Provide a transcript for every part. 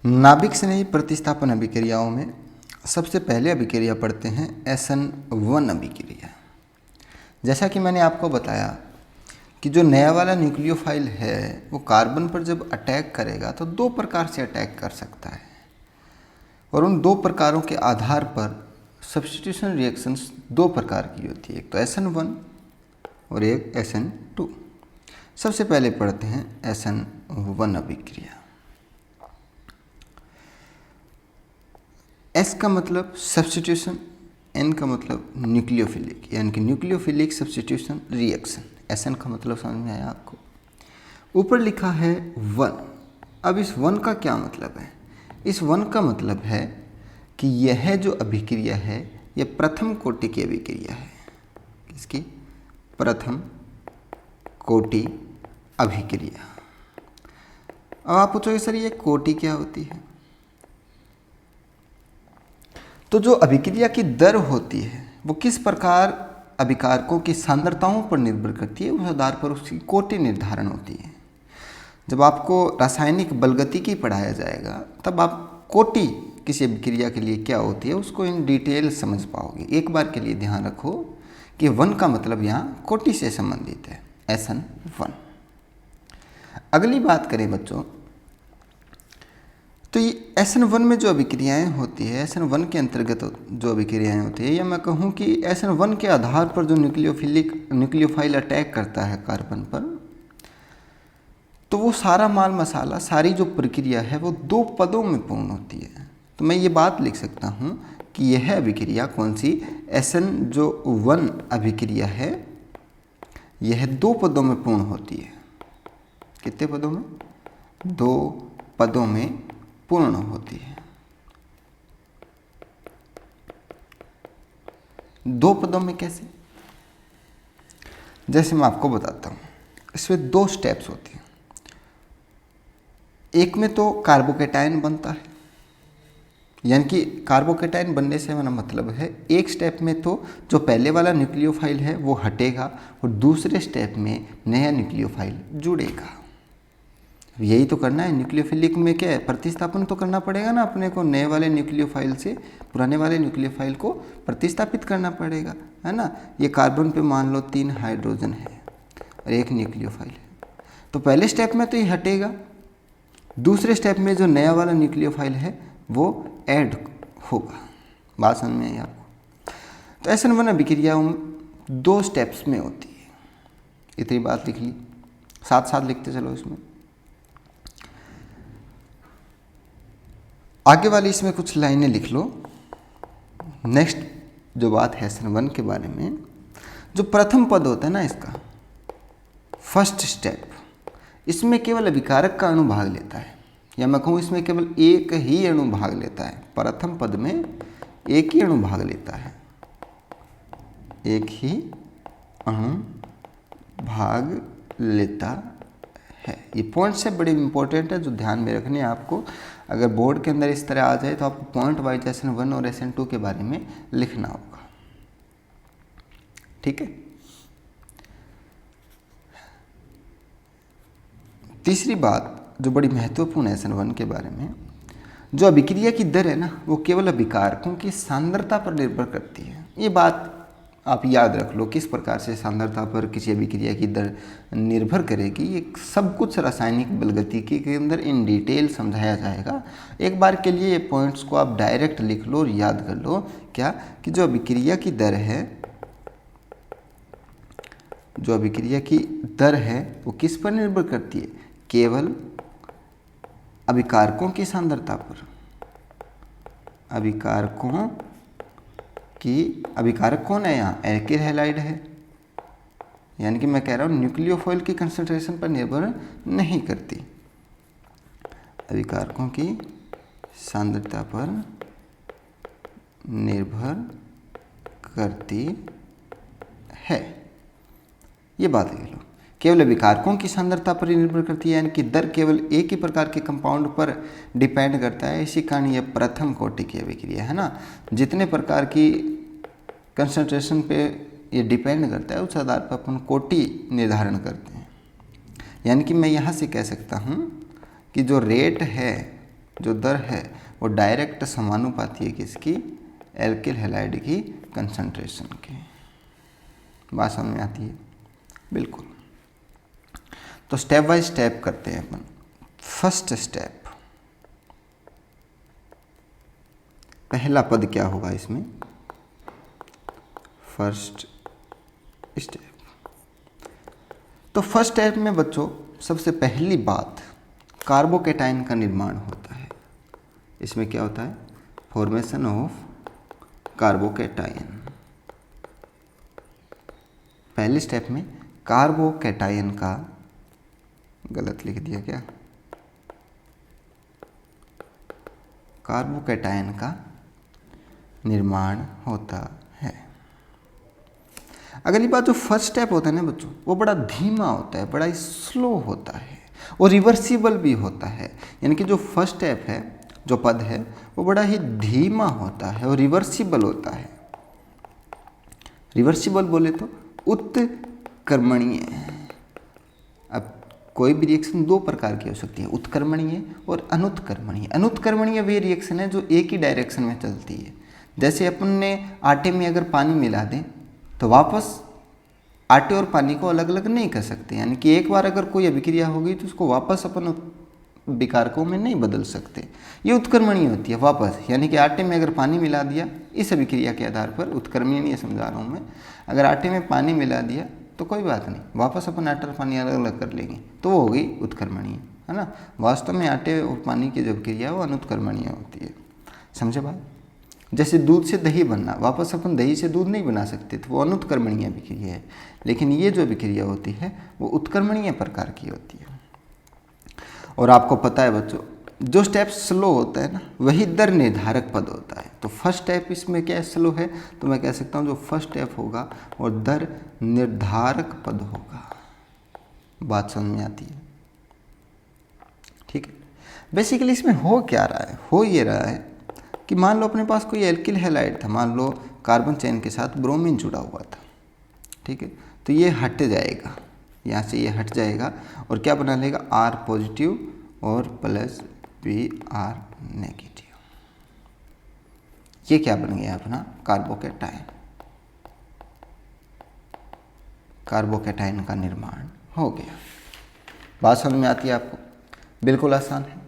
नाभिक स्नेही प्रतिस्थापन अभिक्रियाओं में सबसे पहले अभिक्रिया पढ़ते हैं SN1 अभिक्रिया। जैसा कि मैंने आपको बताया कि जो नया वाला न्यूक्लियोफाइल है वो कार्बन पर जब अटैक करेगा तो दो प्रकार से अटैक कर सकता है और उन दो प्रकारों के आधार पर सब्स्टिट्यूशन रिएक्शंस दो प्रकार की होती है, एक तो SN1 और एक SN2। सबसे पहले पढ़ते हैं SN1 अभिक्रिया। S का मतलब सब्स्टिट्यूशन, N का मतलब न्यूक्लियोफिलिक, यानी कि न्यूक्लियोफिलिक सब्स्टिट्यूशन रिएक्शन। SN का मतलब समझ में आया आपको। ऊपर लिखा है 1। अब इस 1 का क्या मतलब है? इस 1 का मतलब है कि यह जो अभिक्रिया है यह प्रथम कोटि की अभिक्रिया है। किसकी? प्रथम कोटि अभिक्रिया। अब आप पूछोगे सर ये कोटि क्या होती है? तो जो अभिक्रिया की दर होती है वो किस प्रकार अभिकारकों की सांद्रताओं पर निर्भर करती है, उस आधार पर उसकी कोटि निर्धारण होती है। जब आपको रासायनिक बलगतिकी पढ़ाया जाएगा तब आप कोटि किसी अभिक्रिया के लिए क्या होती है उसको इन डिटेल समझ पाओगे। एक बार के लिए ध्यान रखो कि 1 का मतलब यहाँ कोटि से संबंधित है, SN1। अगली बात करें बच्चों, तो ये SN1 में जो अभिक्रियाएं होती है, SN1 के अंतर्गत जो अभिक्रियाएं होती है, या मैं कहूँ कि SN1 के आधार पर जो न्यूक्लियोफाइल अटैक करता है कार्बन पर, तो वो सारा माल मसाला, सारी जो प्रक्रिया है वो दो पदों में पूर्ण होती है। तो मैं ये बात लिख सकता हूँ कि यह अभिक्रिया कौन सी SN1 अभिक्रिया है, यह दो पदों में पूर्ण होती है। कितने पदों में? दो पदों में पूर्ण होती है। दो पदों में कैसे? जैसे मैं आपको बताता हूँ, इसमें दो स्टेप्स होती हैं। एक में तो कार्बोकेटायन बनता है, यानी कि कार्बोकेटायन बनने से मेरा मतलब है एक स्टेप में तो जो पहले वाला न्यूक्लियोफाइल है वो हटेगा और दूसरे स्टेप में नया न्यूक्लियोफाइल जुड़ेगा। यही तो करना है। न्यूक्लियोफिलिक में क्या है, प्रतिस्थापन तो करना पड़ेगा ना अपने को, नए वाले न्यूक्लियोफाइल से पुराने वाले न्यूक्लियोफाइल को प्रतिस्थापित करना पड़ेगा, है ना। ये कार्बन पे मान लो 3 हाइड्रोजन है और एक न्यूक्लियोफाइल है, तो पहले स्टेप में तो ये हटेगा, दूसरे स्टेप में जो नया वाला न्यूक्लियोफाइल है वो ऐड होगा। बात समझ में आई आपको? तो SN1 अभिक्रिया दो स्टेप्स में होती है। इतनी बात लिख ली, साथ साथ लिखते चलो। इसमें आगे वाली इसमें कुछ लाइनें लिख लो। नेक्स्ट जो बात है SN1 के बारे में, जो प्रथम पद होता है ना इसका, फर्स्ट स्टेप, इसमें केवल अभिकारक का अणु भाग लेता है, या मैं कहूँ इसमें केवल एक ही अणु भाग लेता है। प्रथम पद में एक ही अणु भाग लेता है, एक ही अणु भाग लेता है। ये पॉइंट से बड़े इंपॉर्टेंट है जो ध्यान में रखने हैं आपको। अगर बोर्ड के अंदर इस तरह आ जाए तो आपको पॉइंट वाइज SN1 और SN2 के बारे में लिखना होगा, ठीक है। तीसरी बात जो बड़ी महत्वपूर्ण है SN1 के बारे में, जो अभिक्रिया की दर है ना वो केवल अभिकारकों की सांद्रता पर निर्भर करती है। ये बात आप याद रख लो, किस प्रकार से सांद्रता पर किसी अभिक्रिया की दर निर्भर करेगी, ये सब कुछ रासायनिक बलगतिकी के अंदर इन डिटेल समझाया जाएगा। एक बार के लिए ये पॉइंट्स को आप डायरेक्ट लिख लो और याद कर लो क्या, कि जो अभिक्रिया की दर है, जो अभिक्रिया की दर है वो किस पर निर्भर करती है? केवल अभिकारकों की सांद्रता पर। अभिकारकों की, अभिकारक कौन है यहाँ? एल्किल हैलाइड है, यानी कि मैं कह रहा हूँ न्यूक्लियोफाइल की कंसंट्रेशन पर निर्भर नहीं करती, अभिकारकों की सांद्रता पर निर्भर करती है। ये बात लिख लो, केवल अभिकारकों की सांद्रता पर ही निर्भर करती है, यानी कि दर केवल एक ही प्रकार के कंपाउंड पर डिपेंड करता है। इसी कारण यह प्रथम कोटि की अभिक्रिया है ना। जितने प्रकार की कंसंट्रेशन पे ये डिपेंड करता है उस आधार पर अपन कोटि निर्धारण करते हैं। यानी कि मैं यहाँ से कह सकता हूँ कि जो रेट है जो दर है वो डायरेक्ट समानुपाती है किसकी, एल्किल हैलाइड की कंसंट्रेशन की। बात समझ में आती है? बिल्कुल। तो स्टेप बाय स्टेप करते हैं अपन। फर्स्ट स्टेप, पहला पद क्या होगा इसमें, फर्स्ट स्टेप। तो फर्स्ट स्टेप में बच्चों सबसे पहली बात कार्बोकेटाइन का निर्माण होता है। इसमें क्या होता है, फॉर्मेशन ऑफ कार्बोकेटाइन। पहले स्टेप में कार्बोकेटाइन का, गलत लिख दिया क्या, कार्बोकेटाइन का निर्माण होता है। अगली बात, जो फर्स्ट स्टेप होता है ना बच्चों, वो बड़ा धीमा होता है, बड़ा ही स्लो होता है और रिवर्सिबल भी होता है। यानी कि जो फर्स्ट स्टेप है, जो पद है, वो बड़ा ही धीमा होता है और रिवर्सिबल होता है। रिवर्सिबल बोले तो उत्क्रमणीय। अब कोई भी रिएक्शन दो प्रकार की हो सकती है, उत्क्रमणीय और अनुत्क्रमणीय। अनुत्क्रमणीय वे रिएक्शन है जो एक ही डायरेक्शन में चलती है। जैसे अपन ने आटे में अगर पानी मिला दें तो वापस आटे और पानी को अलग अलग नहीं कर सकते। यानी कि एक बार अगर कोई अभिक्रिया होगी तो उसको वापस अपन विकारकों में नहीं बदल सकते। ये उत्क्रमणीय होती है वापस। यानी कि आटे में अगर पानी मिला दिया, इस अभिक्रिया के आधार पर, उत्क्रमणीय समझा रहा हूँ मैं, अगर आटे में पानी मिला दिया तो कोई बात नहीं, वापस अपन आटा और पानी अलग अलग कर लेंगे तो वो हो गई उत्क्रमणीय, है ना। वास्तव में आटे और पानी की जो अभिक्रिया है वो अनुत्क्रमणीय होती है। समझे बात? जैसे दूध से दही बनना, वापस अपन दही से दूध नहीं बना सकते, तो वो अनुत्क्रमणीय अभिक्रिया है। लेकिन ये जो अभिक्रिया होती है वो उत्क्रमणीय प्रकार की होती है। और आपको पता है बच्चों, जो स्टेप स्लो होता है ना, वही दर निर्धारक पद होता है। तो फर्स्ट स्टेप इसमें क्या स्लो है, तो मैं कह सकता हूँ जो फर्स्ट स्टेप होगा वो दर निर्धारक पद होगा। बात समझ में आती है? ठीक है। बेसिकली इसमें हो क्या रहा है, हो ये रहा है कि मान लो अपने पास कोई एल्किल हैलाइड था, मान लो कार्बन चेन के साथ ब्रोमीन जुड़ा हुआ था, ठीक है। तो ये हट जाएगा, यहाँ से ये हट जाएगा और क्या बना लेगा, R पॉजिटिव और प्लस Br नेगेटिव। ये क्या बन गया अपना कार्बोकेटाइन। कार्बोकेटाइन का निर्माण हो गया। बात समझ में आती है आपको? बिल्कुल आसान है।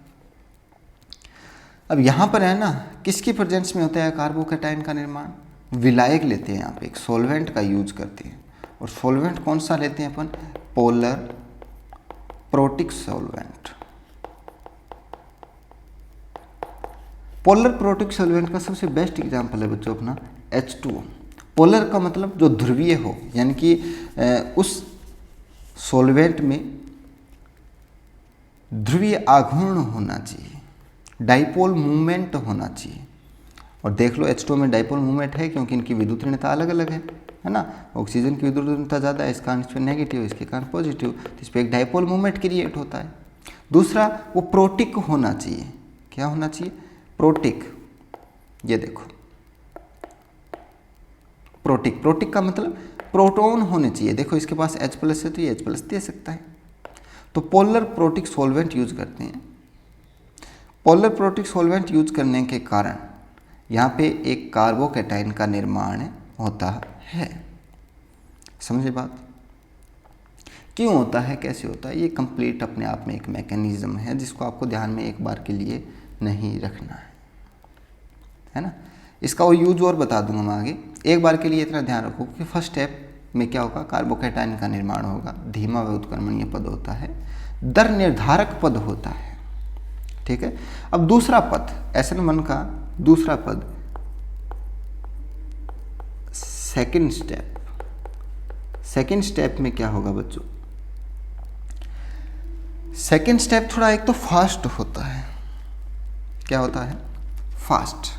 अब यहाँ पर है ना, किसकी प्रेजेंस में होता है कार्बोकेटाइन का निर्माण? विलायक लेते हैं, यहाँ पे एक सॉल्वेंट का यूज करते हैं। और सॉल्वेंट कौन सा लेते हैं अपन? Polar protic solvent. Polar protic solvent का सबसे बेस्ट एग्जांपल है बच्चों अपना H2O। पोलर का मतलब जो ध्रुवीय हो, यानी कि उस सॉल्वेंट में ध्रुवीय आघूर्ण होना चाहिए, डाइपोल मूवमेंट होना चाहिए। और देख लो H2O में डाइपोल मूवमेंट है क्योंकि इनकी विद्युत ऋणता अलग अलग है ना। ऑक्सीजन की विद्युत ऋणता ज़्यादा है, इस कारण इस पर नेगेटिव, इसके कारण पॉजिटिव, तो इस पर एक डाइपोल मूवमेंट क्रिएट होता है। दूसरा, वो प्रोटिक होना चाहिए। क्या होना चाहिए? प्रोटिक। ये देखो प्रोटिक, प्रोटिक का मतलब प्रोटॉन होने चाहिए। देखो इसके पास H+ है तो ये H+ दे सकता है। तो पोलर प्रोटिक सॉल्वेंट यूज करते हैं। पोलर प्रोटिक सॉल्वेंट यूज करने के कारण यहाँ पे एक कार्बोकेटाइन का निर्माण होता है। समझे बात? क्यों होता है, कैसे होता है, ये कंप्लीट अपने आप में एक मैकेनिज्म है जिसको आपको ध्यान में एक बार के लिए नहीं रखना है ना। इसका वो यूज और बता दूंगा मैं आगे। एक बार के लिए इतना ध्यान रखो कि फर्स्ट स्टेप में क्या होगा, कार्बोकेटाइन का निर्माण होगा, धीमा व उत्क्रमणीय पद होता है, दर निर्धारक पद होता है। ठीक है। अब दूसरा पद, SN1 का दूसरा पद, सेकंड स्टेप। सेकंड स्टेप में क्या होगा बच्चों? सेकंड स्टेप थोड़ा एक तो फास्ट होता है। क्या होता है? फास्ट।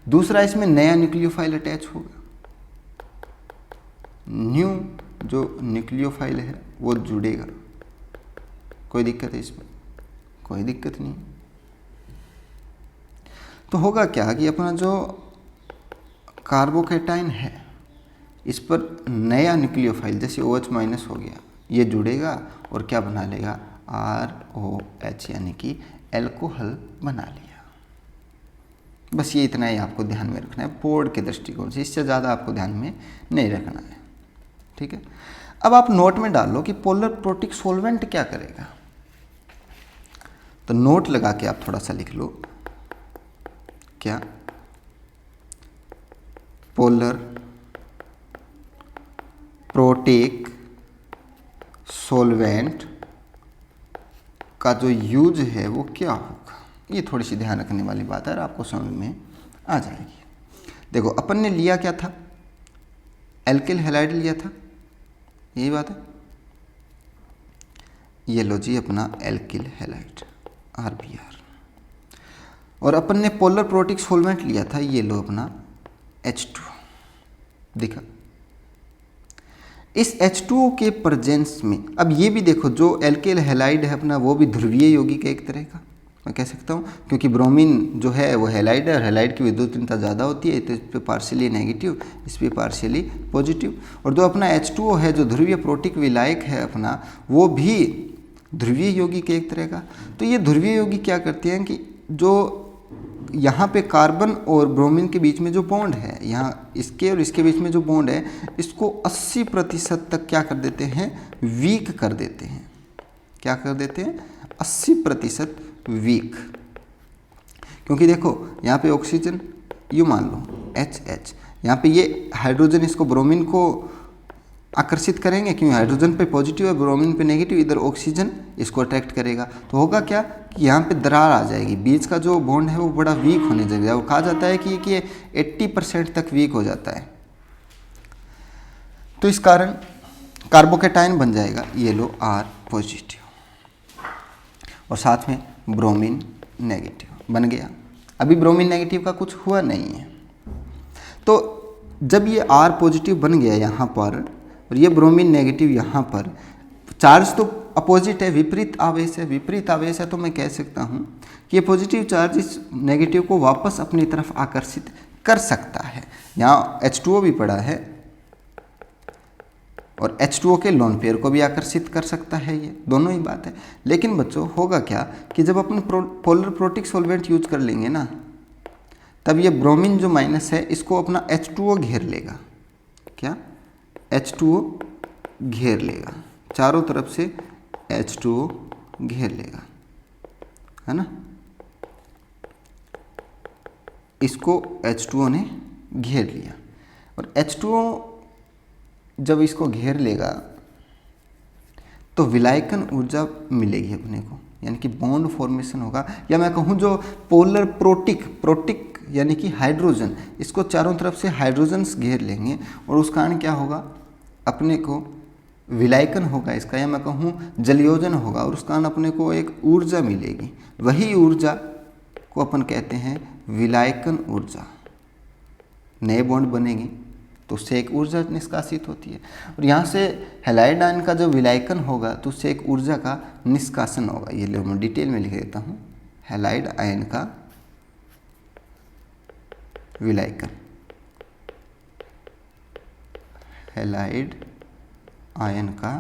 दूसरा, इसमें नया न्यूक्लियोफाइल अटैच होगा। न्यू जो न्यूक्लियोफाइल है वो जुड़ेगा। कोई दिक्कत है इसमें? कोई दिक्कत नहीं। तो होगा क्या कि अपना जो कार्बोकेटाइन है इस पर नया न्यूक्लियोफाइल जैसे OH- हो गया, ये जुड़ेगा और क्या बना लेगा, ROH यानी कि एल्कोहल बना लिया। बस ये इतना ही आपको ध्यान में रखना है बोर्ड के दृष्टिकोण से, इससे ज़्यादा आपको ध्यान में नहीं रखना है। ठीक है, अब आप नोट में डाल लो कि पोलर प्रोटिक सॉल्वेंट क्या करेगा। तो नोट लगा के आप थोड़ा सा लिख लो, क्या पोलर प्रोटिक सॉल्वेंट का जो यूज है वो क्या होगा। ये थोड़ी सी ध्यान रखने वाली बात है और आपको समझ में आ जाएगी। देखो अपन ने लिया क्या था, एल्किल हैलाइड लिया था, यही बात है। ये लो जी अपना एल्किल हैलाइड RBr, और अपन ने पोलर प्रोटिक सॉल्वेंट लिया था, ये लो अपना H2 दिखा। इस H2O के प्रेजेंस में अब ये भी देखो, जो एल्किल हैलाइड है अपना वो भी ध्रुवीय यौगिक है एक तरह का, मैं कह सकता हूँ, क्योंकि ब्रोमीन जो है वो हैलाइड है और हैलाइड की विद्युतता ज़्यादा होती है, तो इस पर पार्शियली नेगेटिव, इस पर पार्शियली पॉजिटिव। और जो अपना H2O है जो ध्रुवीय प्रोटिक विलायक है अपना, वो भी ध्रुवीय यौगिक एक तरह का। तो ये ध्रुवीय यौगिक क्या करते हैं कि जो यहाँ पे कार्बन और ब्रोमीन के बीच में जो बॉन्ड है, यहाँ इसके और इसके बीच में जो बॉन्ड है, इसको 80% तक क्या कर देते हैं, वीक कर देते हैं। क्या कर देते हैं, 80% वीक। क्योंकि देखो यहाँ पे ऑक्सीजन, यू मान लो HH, यहाँ पे ये हाइड्रोजन इसको ब्रोमीन को आकर्षित करेंगे, क्योंकि हाइड्रोजन पे पॉजिटिव है, ब्रोमीन पे नेगेटिव, इधर ऑक्सीजन इसको अट्रैक्ट करेगा। तो होगा क्या कि यहाँ पे दरार आ जाएगी, बीच का जो बॉन्ड है वो बड़ा वीक होने लगेगा। वो कहा जाता है कि 80% तक वीक हो जाता है। तो इस कारण कार्बोकेटाइन बन जाएगा, ये लो R पॉजिटिव और साथ में ब्रोमीन नेगेटिव बन गया। अभी ब्रोमीन नेगेटिव का कुछ हुआ नहीं है। तो जब ये R पॉजिटिव बन गया यहाँ पर और ये ब्रोमीन नेगेटिव यहाँ पर, चार्ज तो अपोजिट है, विपरीत आवेश है, विपरीत आवेश है, तो मैं कह सकता हूँ कि ये पॉजिटिव चार्ज इस नेगेटिव को वापस अपनी तरफ आकर्षित कर सकता है। यहाँ H2O भी पड़ा है और H2O के लोन पेयर को भी आकर्षित कर सकता है, ये दोनों ही बात है। लेकिन बच्चों होगा क्या कि जब अपन पोलर प्रोटिक सॉल्वेंट यूज कर लेंगे ना, तब ये ब्रोमीन जो माइनस है इसको अपना H2O घेर लेगा। क्या, H2O घेर लेगा, चारों तरफ से H2O घेर लेगा, है ना। इसको H2O ने घेर लिया और H2O जब इसको घेर लेगा तो विलायकन ऊर्जा मिलेगी अपने को, यानी कि बॉन्ड फॉर्मेशन होगा। या मैं कहूँ जो पोलर प्रोटिक यानी कि हाइड्रोजन, इसको चारों तरफ से हाइड्रोजन्स घेर लेंगे और उस कारण क्या होगा, अपने को विलायकन होगा इसका, या मैं कहूँ जलयोजन होगा और उस कारण अपने को एक ऊर्जा मिलेगी। वही ऊर्जा को अपन कहते हैं विलायकन ऊर्जा। नए बॉन्ड बनेगी तो उससे एक ऊर्जा निष्कासित होती है और यहाँ से हैलाइड आयन का जो विलायकन होगा तो उससे एक ऊर्जा का निष्कासन होगा। ये लो मैं डिटेल में लिख देता हूँ, हैलाइड आयन का विलायकन, हैलाइड आयन का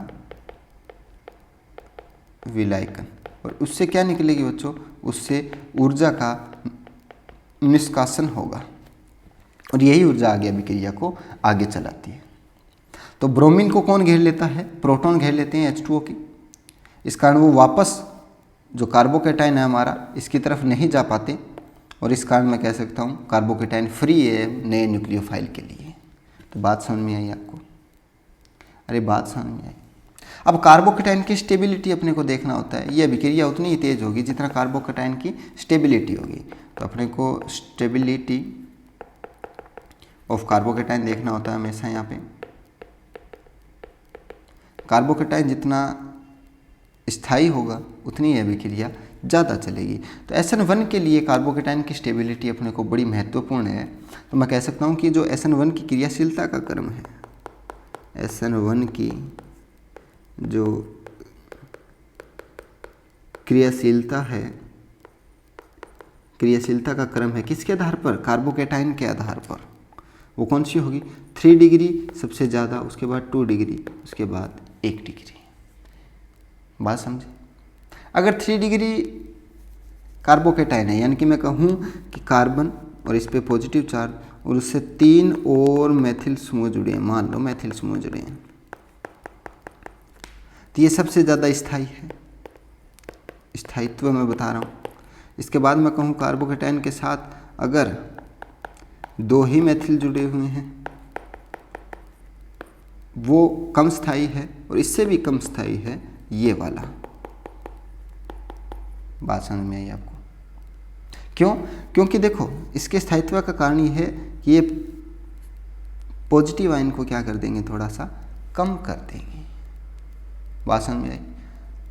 विलायकन, और उससे क्या निकलेगी बच्चों, उससे ऊर्जा का निष्कासन होगा और यही ऊर्जा आगे अभिक्रिया को आगे चलाती है। तो ब्रोमीन को कौन घेर लेता है, प्रोटॉन घेर लेते हैं H2O की। इस कारण वो वापस जो कार्बोकेटाइन है हमारा इसकी तरफ नहीं जा पाते और इस कारण मैं कह सकता हूँ कार्बोकेटाइन फ्री है नए न्यूक्लियोफाइल के लिए। तो बात समझ में आई आपको, अरे बात समझ में आई। अब कार्बोकेटाइन की स्टेबिलिटी अपने को देखना होता है, ये अभिक्रिया उतनी ही तेज होगी जितना कार्बोकेटाइन की स्टेबिलिटी होगी। तो अपने को स्टेबिलिटी ऑफ कार्बोकेटाइन देखना होता है हमेशा। यहाँ पे कार्बोकेटाइन जितना स्थायी होगा उतनी अभिक्रिया ज़्यादा चलेगी। तो SN1 के लिए कार्बोकेटाइन की स्टेबिलिटी अपने को बड़ी महत्वपूर्ण है। तो मैं कह सकता हूँ कि जो SN1 की क्रियाशीलता का क्रम है, SN1 की जो क्रियाशीलता है, क्रियाशीलता का क्रम है किसके आधार पर, कार्बोकेटाइन के आधार पर। वो कौन सी होगी, 3 डिग्री सबसे ज़्यादा, उसके बाद 2 डिग्री, उसके बाद 1 डिग्री। बात समझे। अगर 3 डिग्री कार्बोकेटाइन है, यानी कि मैं कहूँ कि कार्बन और इस पे पॉजिटिव चार्ज और उससे 3 और मेथिल समूह जुड़े हैं, मान लो मेथिल समूह जुड़े हैं, तो ये सबसे ज़्यादा स्थायी है, स्थायित्व मैं बता रहा हूँ। इसके बाद मैं कहूँ कार्बोकेटाइन के साथ अगर 2 ही मेथिल जुड़े हुए हैं, वो कम स्थायी है, और इससे भी कम स्थायी है ये वाला। बात समझ में आई आपको? क्यों? क्योंकि देखो इसके स्थायित्व का कारण ये है कि ये पॉजिटिव आयन को क्या कर देंगे, थोड़ा सा कम कर देंगे। बात समझ में आई?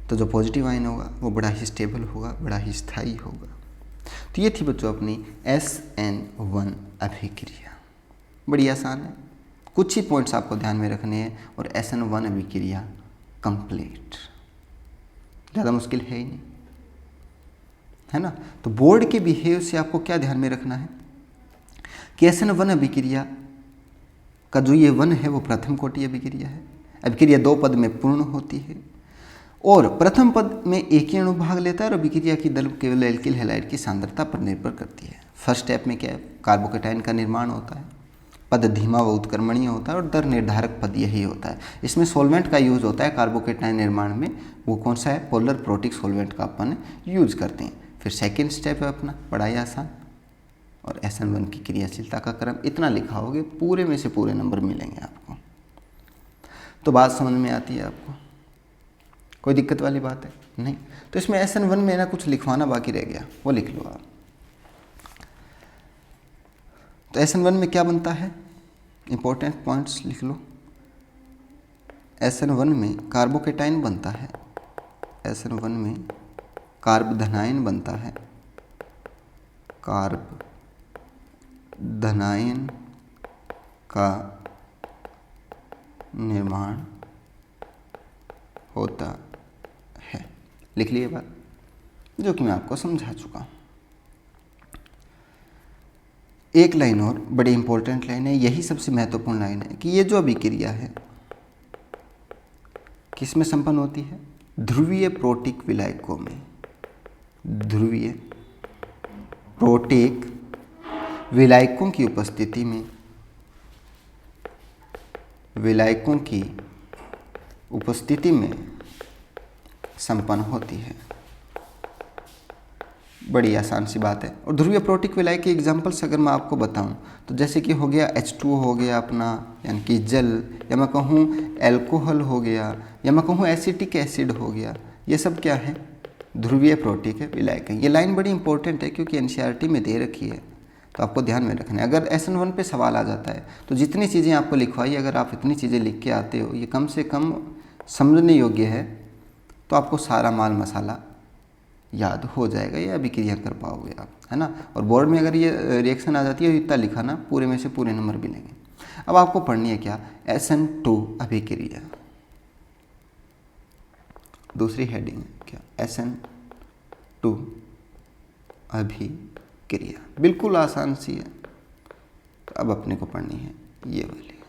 तो जो पॉजिटिव आयन होगा वो बड़ा ही स्टेबल होगा, बड़ा ही स्थायी होगा। तो ये थी बच्चों अपनी SN1 अभिक्रिया। बड़ी आसान है, कुछ ही पॉइंट्स आपको ध्यान में रखने हैं और SN1 अभिक्रिया कंप्लीट। ज़्यादा मुश्किल है ही नहीं, है ना। तो बोर्ड के बिहेव से आपको क्या ध्यान में रखना है कि SN1 अभिक्रिया का जो ये 1 है वो प्रथम कोटि अभिक्रिया है। अभिक्रिया 2 पद में पूर्ण होती है और प्रथम पद में एक ही अणु भाग लेता है और अभिक्रिया की दर केवल एल्किल हैलाइड की सांद्रता पर निर्भर करती है। फर्स्ट स्टेप में क्या है, कार्बोकेटाइन का निर्माण होता है, पद धीमा व उत्क्रमणीय होता है और दर निर्धारक पद यही होता है। इसमें सॉल्वेंट का यूज होता है कार्बोकेटाइन निर्माण में, वो कौन सा है, पोलर प्रोटिक सॉल्वेंट का अपन यूज करते हैं। फिर सेकेंड स्टेप है अपना, बड़ा ही आसान, और SN1 की क्रियाशीलता का क्रम इतना लिखाओगे पूरे में से पूरे नंबर मिलेंगे आपको। तो बात समझ में आती है आपको? कोई दिक्कत वाली बात है नहीं? तो इसमें SN1 में ना कुछ लिखवाना बाकी रह गया, वो लिख लो आप। तो SN1 में क्या बनता है, इंपॉर्टेंट पॉइंट्स लिख लो। SN1 में कार्बोकेटाइन बनता है, SN1 में कार्ब धनायन बनता है, कार्ब धनायन का निर्माण होता है। लिख लिए बात, जो कि मैं आपको समझा चुका हूँ। एक लाइन और बड़ी इंपॉर्टेंट लाइन है, यही सबसे महत्वपूर्ण लाइन है कि ये जो अभिक्रिया है किस में संपन्न होती है, ध्रुवीय प्रोटिक विलायकों में। ध्रुवीय प्रोटिक विलायकों की उपस्थिति में, विलायकों की उपस्थिति में संपन्न होती है। बड़ी आसान सी बात है। और ध्रुवीय प्रोटिक विलायक के एग्जांपल्स अगर मैं आपको बताऊं तो जैसे कि हो गया H2O हो गया अपना, यानी कि जल, या मैं कहूँ एल्कोहल हो गया, या मैं कहूँ एसिटिक एसिड हो गया, ये सब क्या है, ध्रुवीय प्रोटिक विलायक है। ये लाइन बड़ी इंपॉर्टेंट है क्योंकि NCERT में दे रखी है, तो आपको ध्यान में रखना है। अगर SN1 पे सवाल आ जाता है तो जितनी चीज़ें आपको लिखवाई, अगर आप इतनी चीज़ें लिख के आते हो, ये कम से कम समझने योग्य है, तो आपको सारा माल मसाला याद हो जाएगा, ये अभिक्रिया कर पाओगे आप, है ना। और बोर्ड में अगर ये रिएक्शन आ जाती है, इतना लिखा ना, पूरे में से पूरे नंबर मिलेंगे। अब आपको पढ़नी है क्या, SN2 अभिक्रिया। दूसरी हेडिंग है क्या, SN2 अभिक्रिया। बिल्कुल आसान सी है। तो अब अपने को पढ़नी है ये वाली।